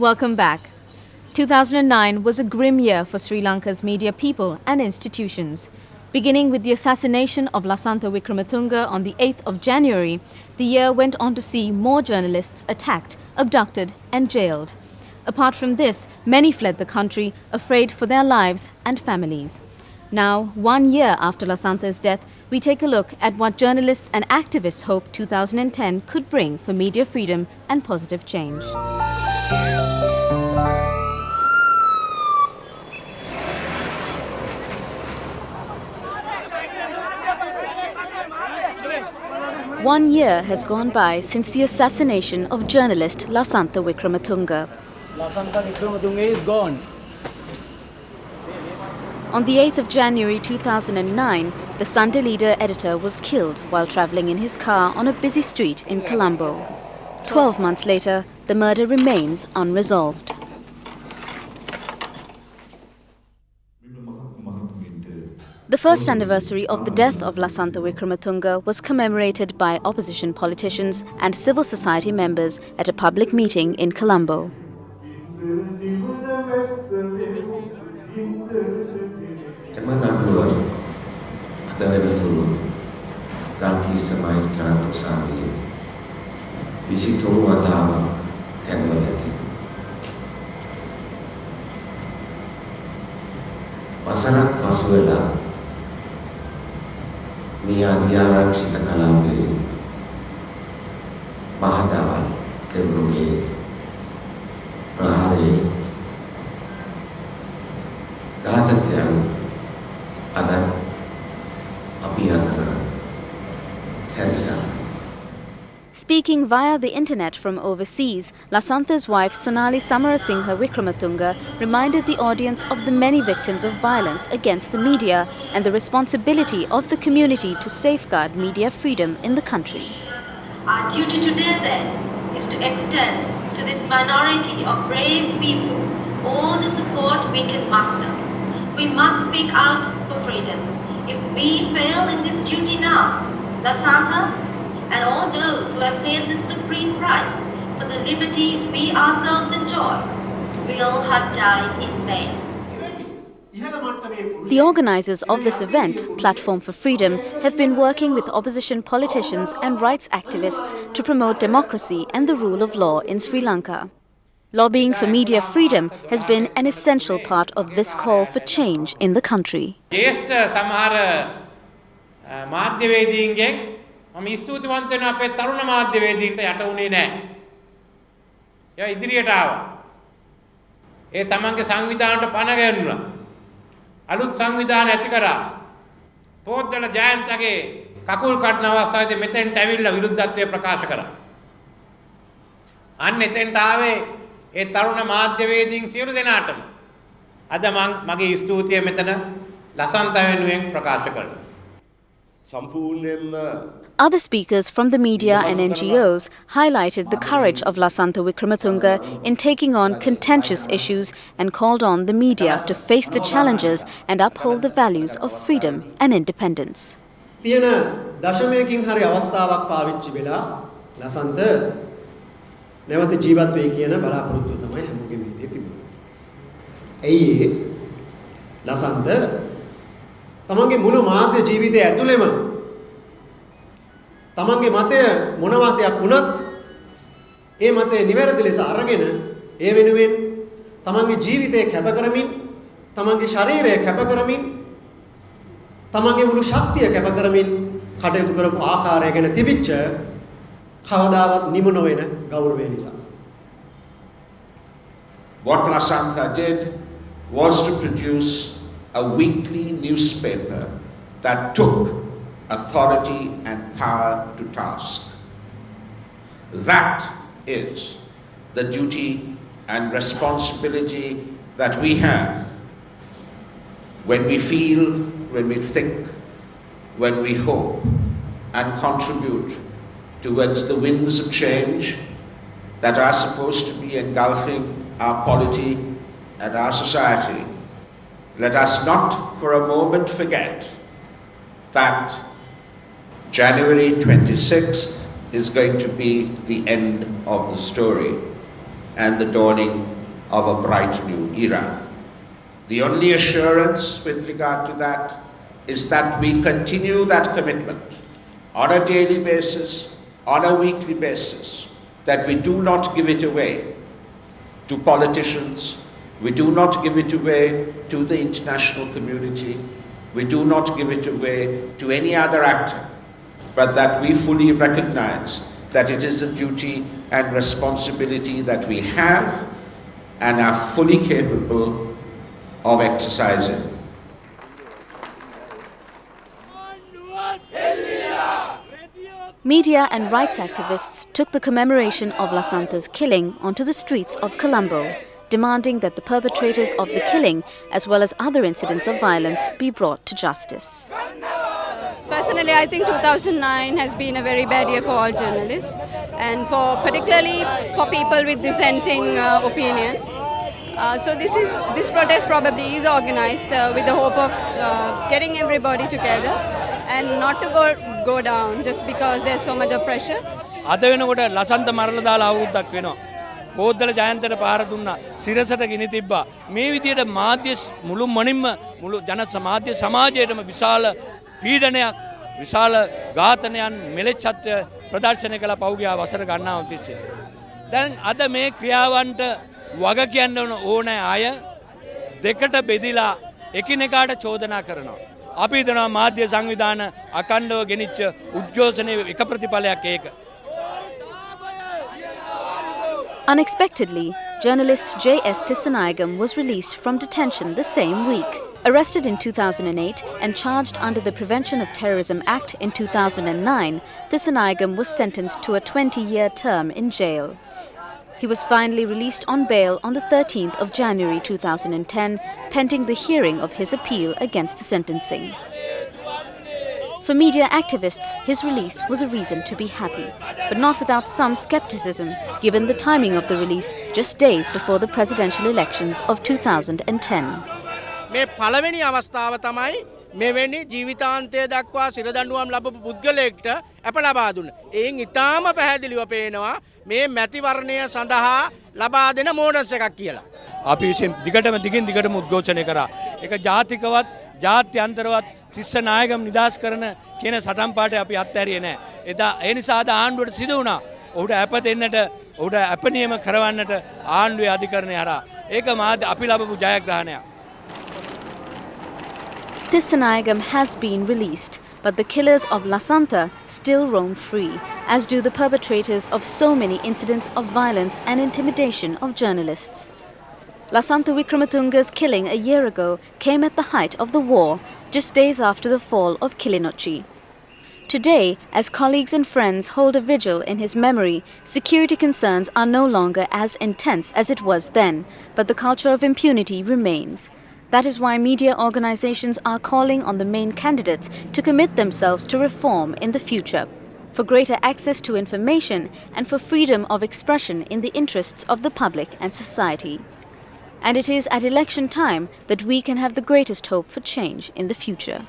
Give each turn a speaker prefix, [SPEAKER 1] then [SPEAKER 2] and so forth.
[SPEAKER 1] Welcome back. 2009 was a grim year for Sri Lanka's media people and institutions. Beginning with the assassination of Lasantha Wickrematunge on the 8th of January, the year went on to see more journalists attacked, abducted and jailed. Apart from this, many fled the country, afraid for their lives and families. Now, 1 year after Lasantha's death, we take a look at what journalists and activists hope 2010 could bring for media freedom and positive change. One year has gone by since the assassination of journalist Lasantha Wickrematunge.
[SPEAKER 2] Lasantha Wickrematunge is gone.
[SPEAKER 1] On the 8th of January 2009, the Sunday Leader editor was killed while travelling in his car on a busy street in Colombo. 12 months later, the murder remains unresolved. The first anniversary of the death of Lasantha Wickrematunge was commemorated by opposition politicians and civil society members at a public meeting in Colombo.
[SPEAKER 3] Nia diaran sita kalambe mahadawan kerunge prahare gatakyan ada abiyatana sarisa.
[SPEAKER 1] Speaking via the internet from overseas, Lasantha's wife Sonali Samarasinghe Wickrematunge reminded the audience of the many victims of violence against the media and the responsibility of the community to safeguard media freedom in the country.
[SPEAKER 4] Our duty today then is to extend to this minority of brave people all the support we can muster. We must speak out for freedom. If we fail in this duty now, Lasantha and all those who have paid the supreme price for the liberty we ourselves enjoy will have died in vain.
[SPEAKER 1] The organizers of this event, Platform for Freedom, have been working with opposition politicians and rights activists to promote democracy and the rule of law in Sri Lanka. Lobbying for media freedom has been an essential part of this call for change in the country.
[SPEAKER 5] මම ස්තුතිවන්ත වෙනවා අපේ තරුණ මාධ්‍යවේදීන්ට යට උනේ නැහැ. ඒවා ඉදිරියට ආවා. ඒ තමන්ගේ සංවිධානයට පණ ගැන්නුනා. අලුත් සංවිධාන ඇති කරා. පොත්වල ජයන්තගේ කකුල් කඩන අවස්ථාවේදී මෙතෙන්ට ඇවිල්ලා විරුද්ධත්වය ප්‍රකාශ කරා. අන්න එතෙන්ට ආවේ ඒ තරුණ මාධ්‍යවේදීන් සියලු දෙනාටම. අද මගේ ස්තුතිය මෙතන ලසන්ත වෙනුවෙන් ප්‍රකාශ කරනවා.
[SPEAKER 1] Other speakers from the media and NGOs highlighted the courage of Lasantha Wickrematunge in taking on contentious issues and called on the media to face the challenges and uphold the values of freedom and independence.
[SPEAKER 2] තියෙන දශමයකින් හරි අවස්ථාවක් පාවිච්චි වෙලා ලසන්ත නැවත ජීවත් වෙයි කියන බලාපොරොත්තුව තමයි හැමෝගෙම හිතේ තිබුණේ. ඇයි ලසන්ත තමන්ගේ මුළු මාධ්‍ය ජීවිතය ඇතුළෙම තමන්ගේ මතය මොන මතයක් වුණත් ඒ මතය නිවැරදි ලෙස අරගෙන ඒ වෙනුවෙන් තමන්ගේ ජීවිතය කැප කරමින් තමන්ගේ ශරීරය කැප කරමින් තමන්ගේ මුළු ශක්තිය කැප කරමින් කටයුතු කරපු ආකාරය ගැන තිබිච්ච කවදාවත් නිම නොවන ගෞරවය නිසා.
[SPEAKER 6] What Lasantha did was to produce a weekly newspaper that took authority and power to task. That is the duty and responsibility that we have when we feel, when we think, when we hope and contribute towards the winds of change that are supposed to be engulfing our polity and our society. Let us not for a moment forget that January 26th is going to be the end of the story. and the dawning of a bright new era. The only assurance with regard to that is that we continue that commitment on a daily basis, on a weekly basis, that we do not give it away to politicians, we do not give it away to the international community, we do not give it away to any other actor, but that we fully recognize that it is a duty and responsibility that we have and are fully capable of exercising.
[SPEAKER 1] Media and rights activists took the commemoration of Lasanta's killing onto the streets of Colombo, demanding that the perpetrators of the killing, as well as other incidents of violence, be brought to justice.
[SPEAKER 7] Personally, I think 2009 has been a very bad year for all journalists, and particularly for people with dissenting opinion. So this protest probably is organized with the hope of getting everybody together and not to go down just because there's so much of pressure.
[SPEAKER 8] අද වෙනකොට ලසන්ත මරලා දාලා අවුරුද්දක් වෙනවා. කෝද්දල ජයන්තට පාර දුන්නා. සිරසට ගෙන තිබ්බා. මේ විදියට මාධ්‍ය මුළු මනින්ම මුළු ජන සමාජය සමාජයේම විශාල පීඩනයක්, විශාල ඝාතනයන් මෙලෙච්ඡත්වය ප්‍රදර්ශනය කළ පෞගිය වසර ගණනාවක් තිස්සේ. දැන් අද මේ ක්‍රියාවන්ට වග කියන්න ඕන අය දෙකට බෙදිලා එකිනෙකාට චෝදනා කරනවා. අපි හිතනවා මාධ්‍ය සංවිධාන අකණ්ඩව ගෙනිච්ච උද්ඝෝෂණයේ එක ප්‍රතිඵලයක් ඒක.
[SPEAKER 1] Unexpectedly, journalist J.S. Thissanayagam was released from detention the same week. Arrested in 2008 and charged under the Prevention of Terrorism Act in 2009, Thissanayagam was sentenced to a 20-year term in jail. He was finally released on bail on the 13th of January 2010, pending the hearing of his appeal against the sentencing. For media activists, his release was a reason to be happy, but not without some skepticism, given the timing of the release just days before the presidential elections of 2010.
[SPEAKER 9] මේ පළවෙනි අවස්ථාව තමයි මෙවැනි ජීවිතාන්තය දක්වා සිරදඬුවම් ලැබපු පුද්ගලයෙක්ට අප ලබා දුන්න. එයින් ඊටාම පැහැදිලිව පේනවා මේ මැතිවරණය සඳහා ලබා දෙන මෝඩස් එකක් කියලා.
[SPEAKER 8] අපි විසින් දිගින් දිගටම උද්ඝෝෂණය කරා. ඒක ජාතිකවත් ජාත්‍යන්තරවත් තිස්සනායකම් නිදාස් කරන කියන සටන් පාඩේ අපි අත්හැරියේ නැහැ. එදා ඒ නිසා අද ආණ්ඩුවට සිදු වුණා. ඔහුට අප දෙන්නට ඔහුට අප නියම කරවන්නට ආණ්ඩුවේ අධිකරණය හරහා. ඒක මාධ්‍ය අපි ලැබපු ජයග්‍රහණයක්.
[SPEAKER 1] Thissanayagam has been released, but the killers of Lasantha still roam free, as do the perpetrators of so many incidents of violence and intimidation of journalists. Lasantha Wickrematunga's killing a year ago came at the height of the war, just days after the fall of Kilinochchi. Today, as colleagues and friends hold a vigil in his memory, security concerns are no longer as intense as it was then, but the culture of impunity remains. That is why media organizations are calling on the main candidates to commit themselves to reform in the future, for greater access to information and for freedom of expression in the interests of the public and society. And it is at election time that we can have the greatest hope for change in the future.